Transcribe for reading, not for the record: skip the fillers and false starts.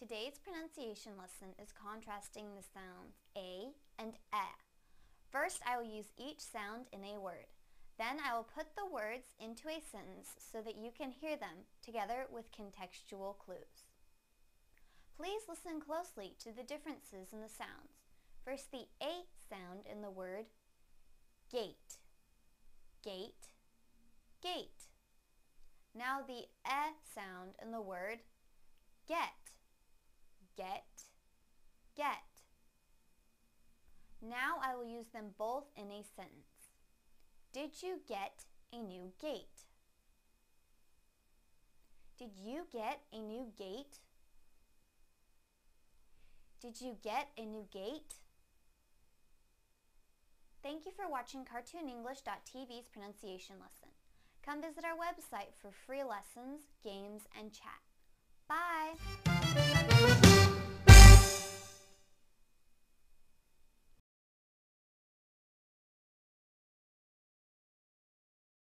Today's pronunciation lesson is contrasting the sounds a and eh. First, I will use each sound in a word. Then I will put the words into a sentence so that you can hear them together with contextual clues. Please listen closely to the differences in the sounds. First, the a sound in the word gate, gate, gate. Now the eh sound in the word get, get, get. Now I will use them both in a sentence. Did you get a new gate? Did you get a new gate? Did you get a new gate? Thank you for watching CartoonEnglish.tv's pronunciation lesson. Come visit our website for free lessons, games, and chat. Bye!